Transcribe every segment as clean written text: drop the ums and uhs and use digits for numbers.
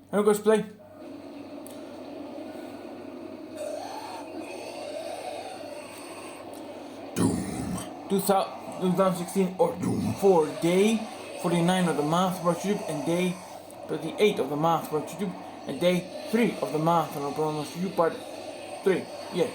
I'm going to play 2016 or Doom 4, day 49 of the month for YouTube, and day 38 of the month for YouTube, and day 3 of the month on YouTube part 3. Yeah.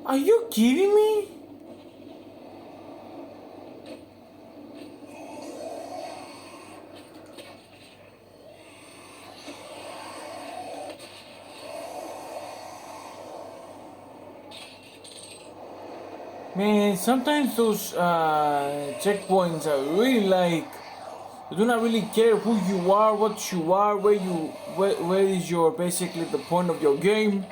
Are you kidding me? Man, sometimes those checkpoints are really like, they do not really care who you are, what you are, where is your basically the point of your game.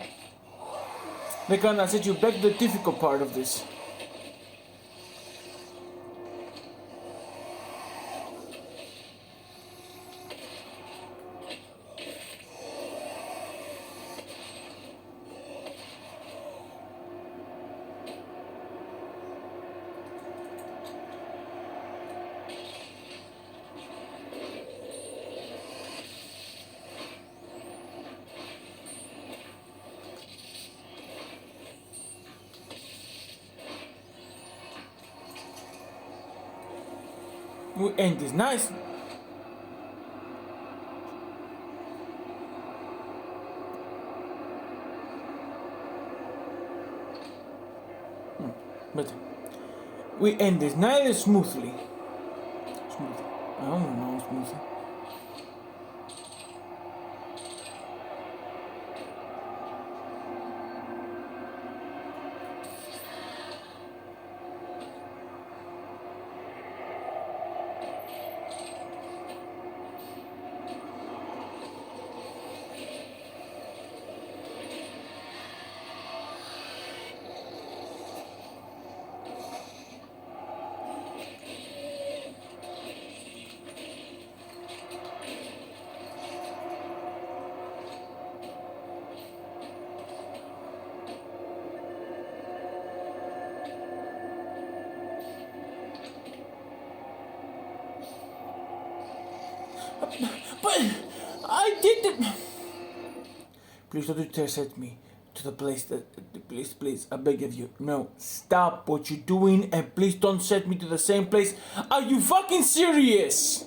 They kinda set you back to the difficult part of this. We end this nice. But we end this nice smoothly. Smoothly. I don't know smoothly. But I did it. Please don't intercept me to the place please, I beg of you. No, stop what you're doing and please don't set me to the same place. Are you fucking serious?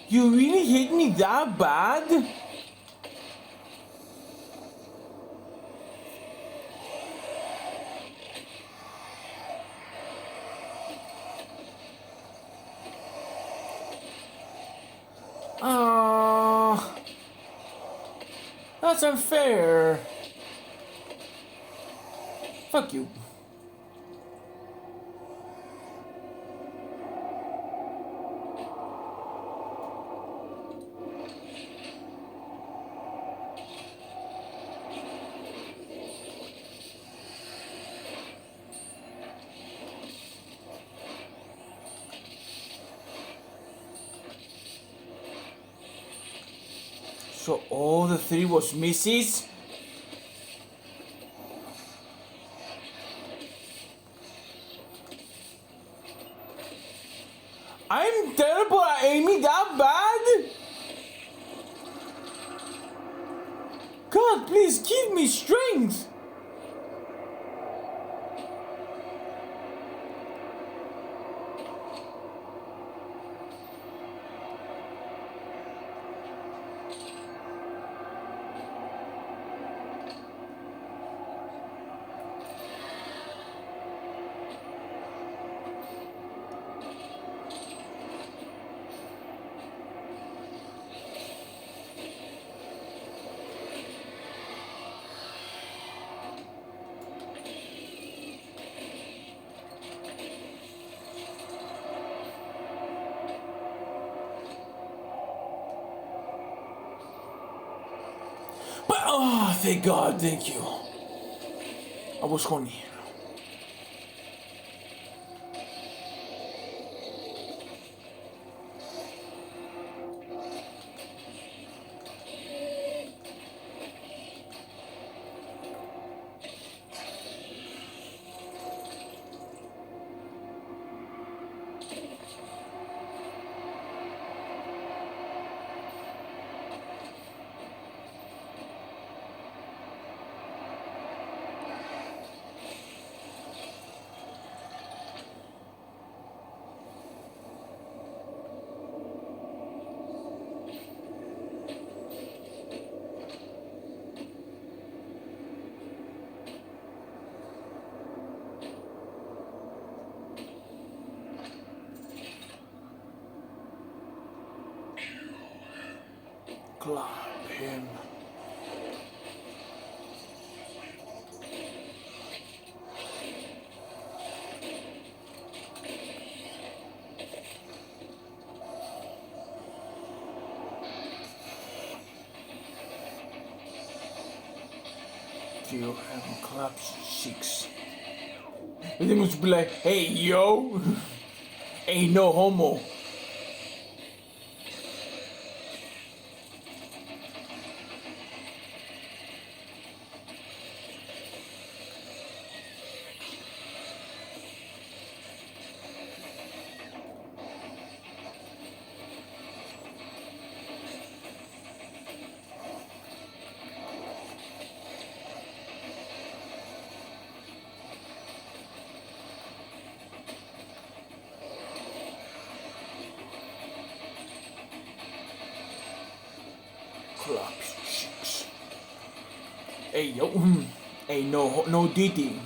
You really hate me that bad? That's unfair. Fuck you. So all the three was misses? I'm terrible at aiming that bad? God, please give me strength! But, oh, thank God, thank you. I was horny. Clap him. Kill him, clap 6. And they must be like, hey yo, ain't no homo. Clap 6. Hey yo, hey no DD.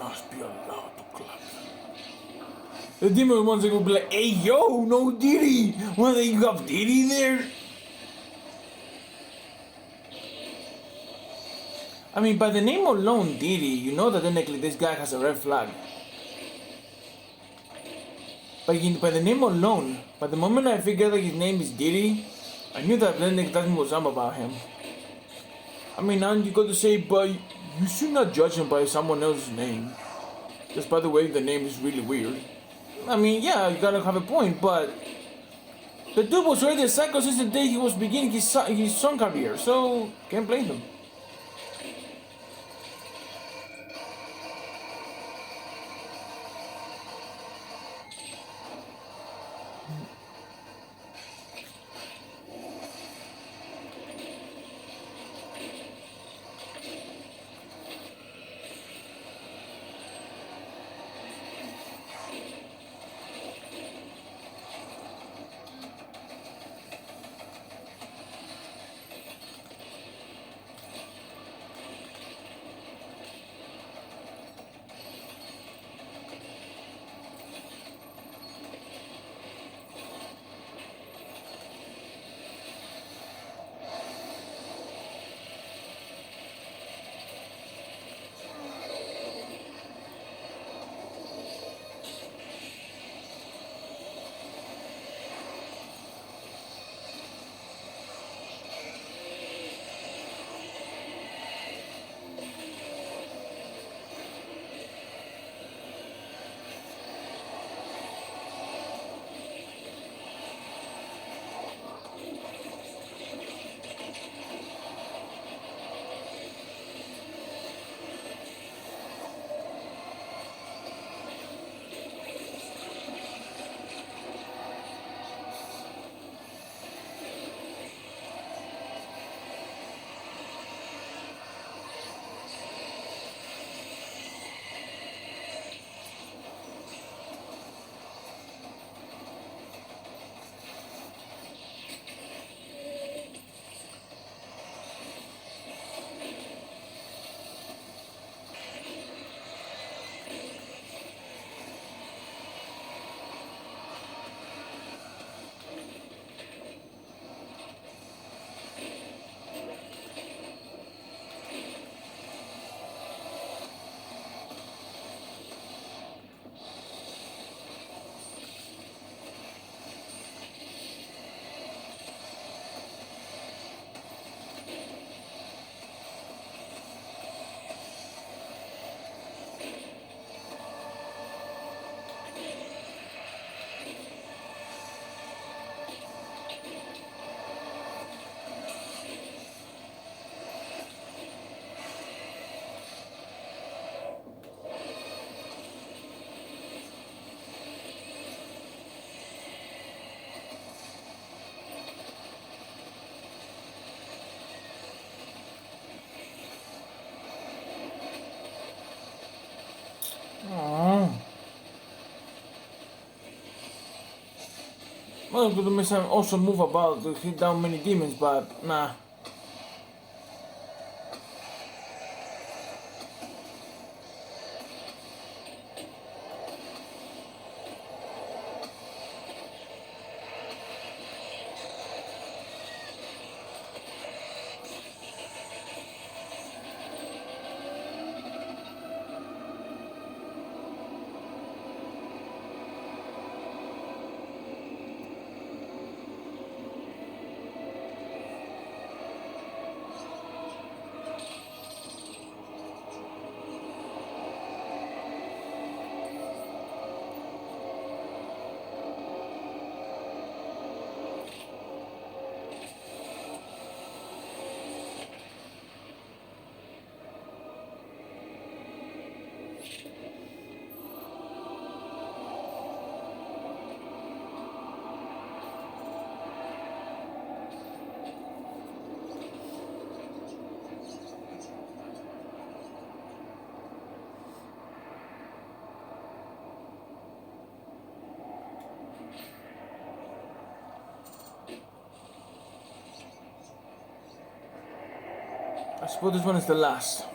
must be allowed to clap. The demon once again will be like, hey yo, no Diddy! What, you got Diddy there? I mean, by the name alone, Diddy, you know that technically this guy has a red flag. By the name alone, by the moment I figured that his name is Diddy, I knew that then nothing was up about him. I mean, now you got to say, but you should not judge him by someone else's name. Just by the way, the name is really weird. I mean, yeah, you gotta have a point, but the dude was already a psycho since the day he was beginning his song career, so can't blame him. Oh. Well, could make some awesome move about to hit down many demons, but nah. I suppose this one is the last.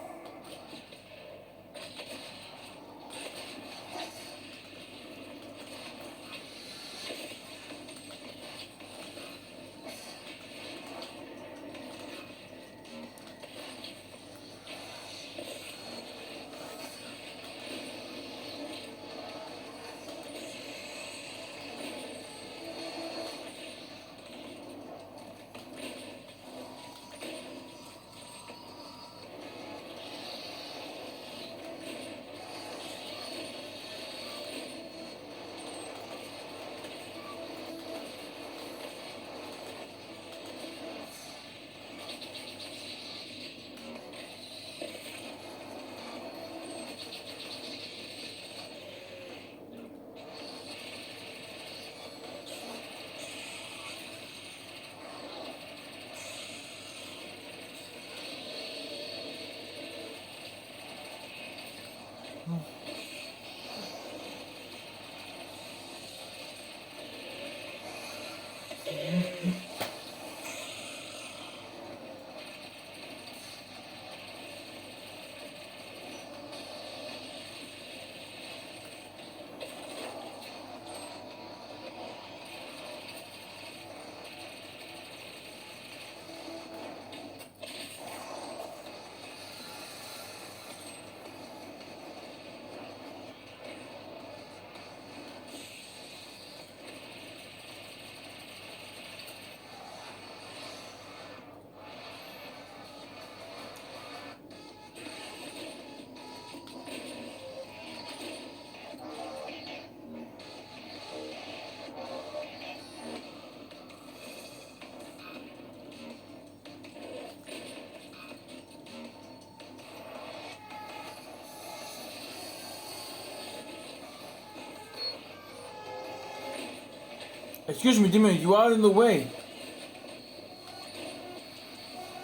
Excuse me, Dimmy, you are in the way.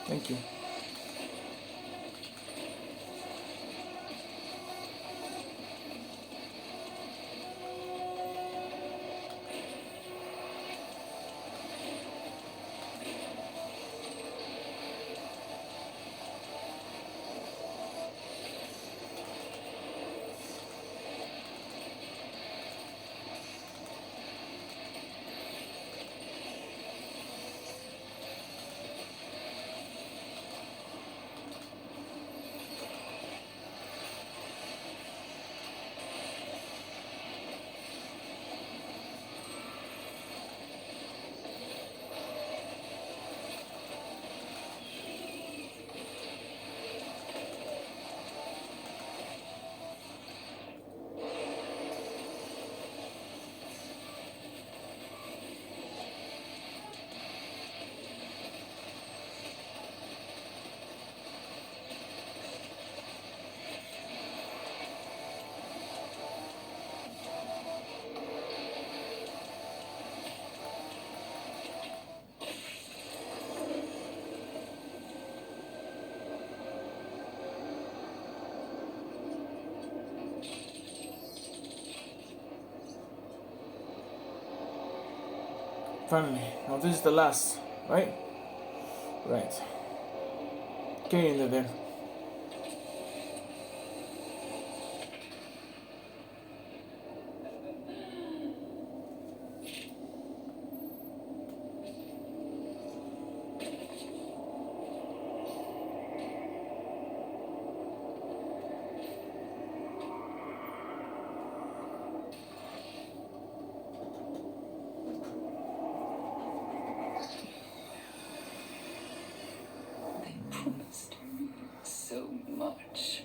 Thank you. Finally. Now this is the last, right? Right. Get in there then. They promised so much.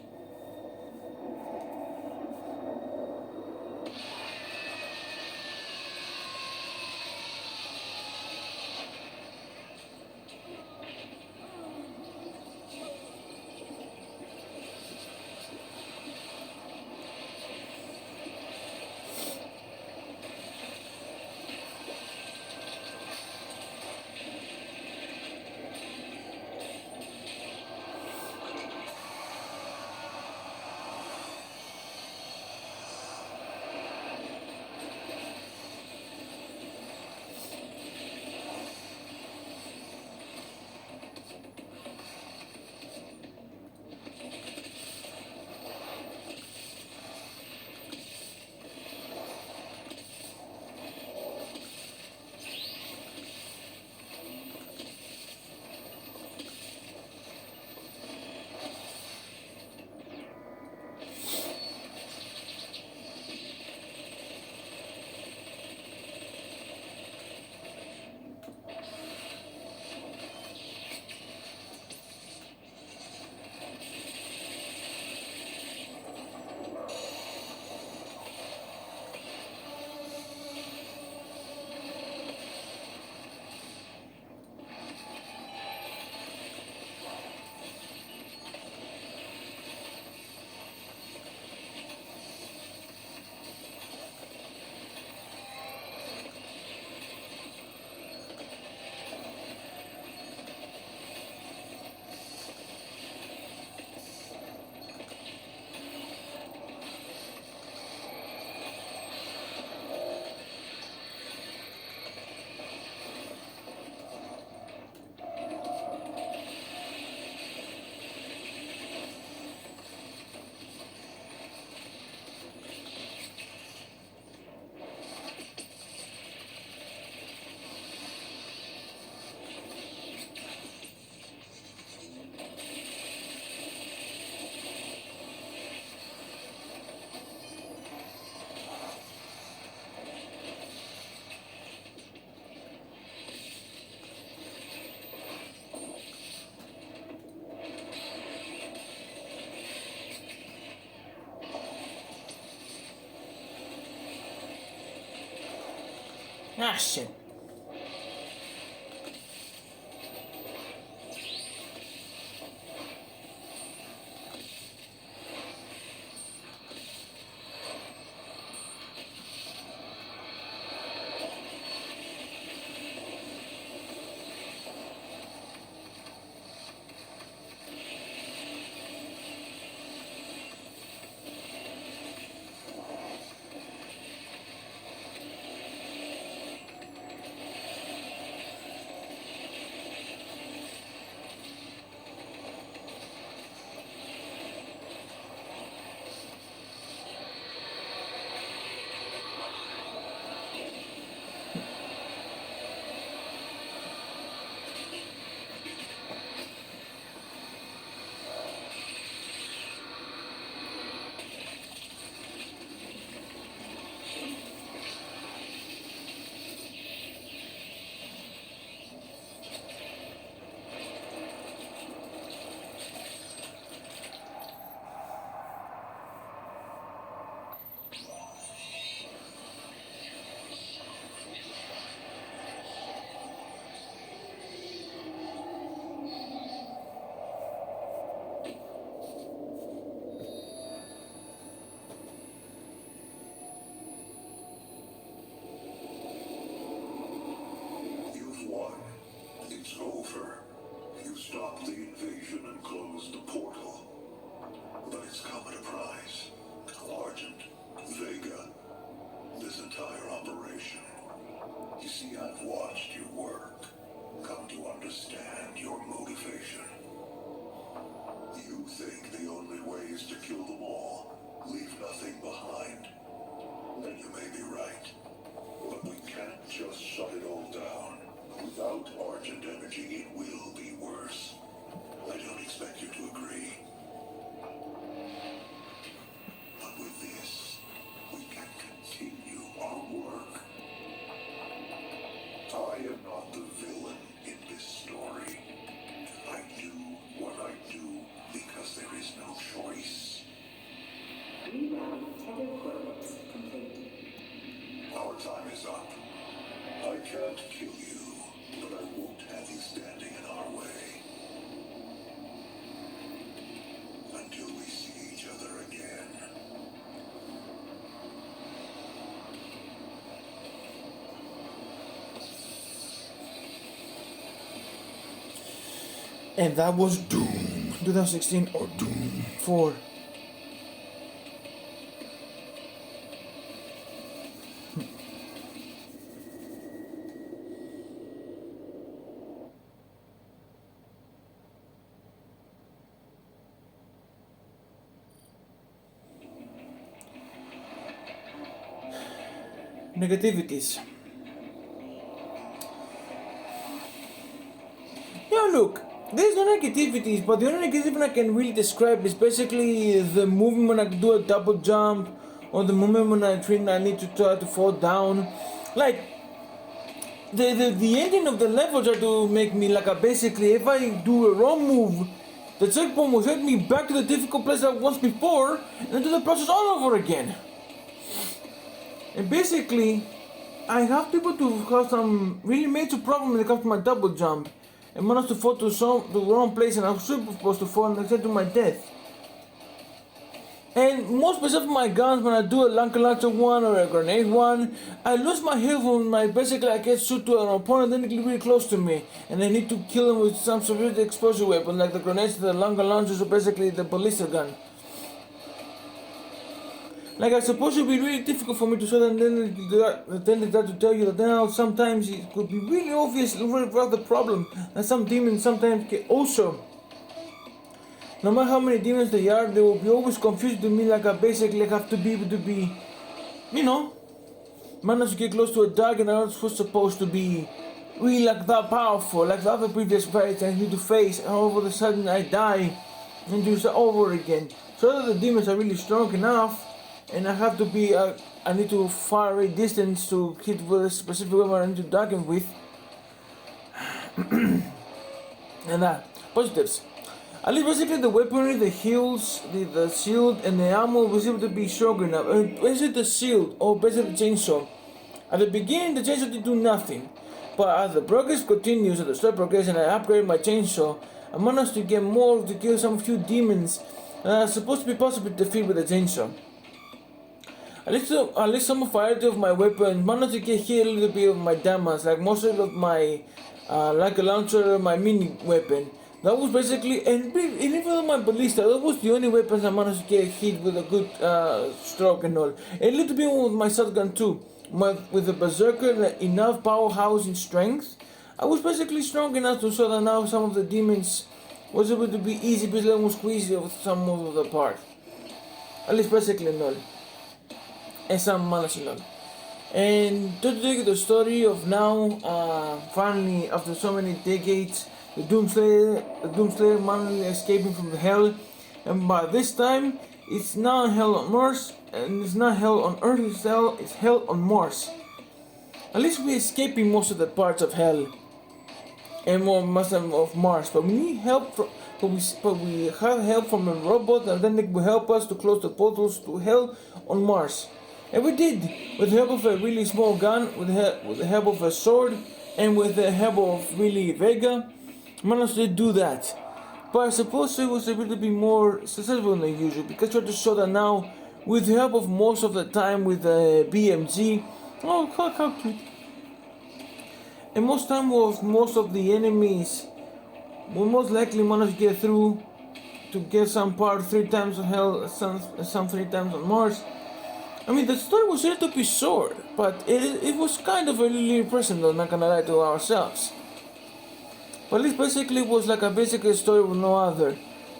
Ah, shit. It's over. You stopped the invasion and closed the portal. But it's come at a price. Argent, Vega, this entire operation. You see, I've watched your work, come to understand your motivation. You think the only way is to kill them all, leave nothing behind. And you may be right. But we can't just shut it all down. Without Argent energy, it will be worse. I don't expect you to agree. But with this, we can continue our work. I am not the villain in this story. I do what I do because there is no choice. Reroute tether coordinates complete. Our time is up. I can't kill you, but I won't have you standing in our way. Until we see each other again. And that was Doom 2016 or Doom 4. Negativities. Yeah, look, there's no negativities, but the only negativity I can really describe is basically the movement when I do a double jump, or the movement when I need to try to fall down. Like, the ending of the level try to make me like a basically, if I do a wrong move, the checkpoint will take me back to the difficult place I was before, and do the process all over again. And basically, I have people to have some really major problem when it comes to my double jump. And managed to fall to the wrong place, and I was supposed to fall and I said to my death. And most specific my guns, when I do a launcher one or a grenade one, I lose my health when basically I get shoot to an opponent then they get really close to me. And I need to kill him with some severe explosive weapon like the grenades, the launchers, or basically the ballista gun. Like, I suppose it would be really difficult for me to show that, and then they try to tell you that now sometimes it could be really obvious about the problem. And some demons sometimes can also, no matter how many demons they are, they will be always confused to me. Like, I basically have to be able to be, manage to get close to a dog, and I'm not supposed to be really like that powerful, like the other previous fights I need to face, and all of a sudden I die and do it over again. So that the demons are really strong enough, and I have to be, I need to far away distance to hit with a specific weapon I need to darken with. And positives. At least basically the weaponry, the heals, the shield, and the ammo was able to be strong enough. Basically the shield, or basically the chainsaw. At the beginning the chainsaw did do nothing. But as the progress continues, as the story progresses, and I upgrade my chainsaw, I managed to get more to kill some few demons that are supposed to be possible to defeat with the chainsaw. At least some variety of my weapons managed to get hit a little bit of my damage, like most of my like a launcher, my mini weapon. That was basically, and even with my ballista, that was the only weapons I managed to get hit with a good stroke and all. A little bit with my shotgun too. With the berserker, enough powerhouse in strength, I was basically strong enough to show that now some of the demons was able to be easy, but let me squeeze with some of the part. At least basically and all. And some managing all. And to tell you the story of now, finally after so many decades, the Doomslayer finally escaping from the hell, and by this time it's not hell on Mars, and it's not hell on Earth, it's hell on Mars. At least we're escaping most of the parts of hell and most of Mars, but we need help from, but we have help from a robot, and then they will help us to close the portals to hell on Mars. And we did, with the help of a really small gun, with the help of a sword, and with the help of really Vega, managed to do that. But I suppose it was able to be more successful than usual, because I tried to show that now, with the help of most of the time with the BMG, oh, how cute. and most of the enemies will most likely manage to get through to get some part 3 times on Hell, some 3 times on Mars. I mean, the story was a little bit short, but it was kind of a really impressive though, not gonna lie to ourselves. But this basically was like a basic story with no other.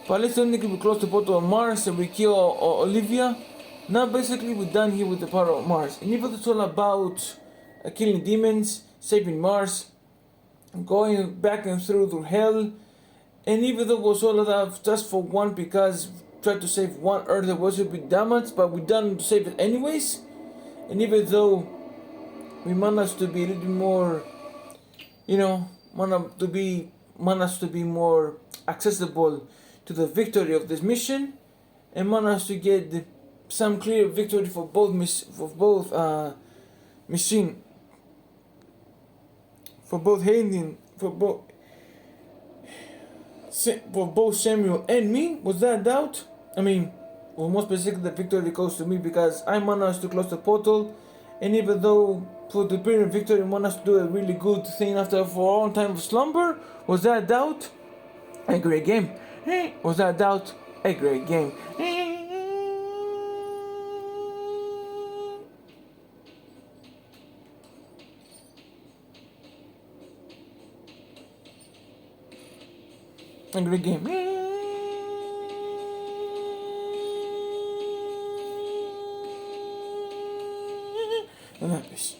But at least then we close the portal on Mars and we kill Olivia. Now basically we're done here with the part of Mars. And even though it's all about killing demons, saving Mars, going back and through hell, and even though it was all of that just for one because tried to save one Earth that was a bit damaged, but we done to save it anyways. And even though we managed to be a little bit more, you know, managed to be more accessible to the victory of this mission, and managed to get some clear victory for both machine, for both Hayden, for both Samuel and me. Was that a doubt? I mean, well, most specifically the victory goes to me because I managed to close the portal, and even though for the period victory managed to do a really good thing after for a long time of slumber, was that a doubt? A great game. Was that a doubt? A great game. A great game. And that is.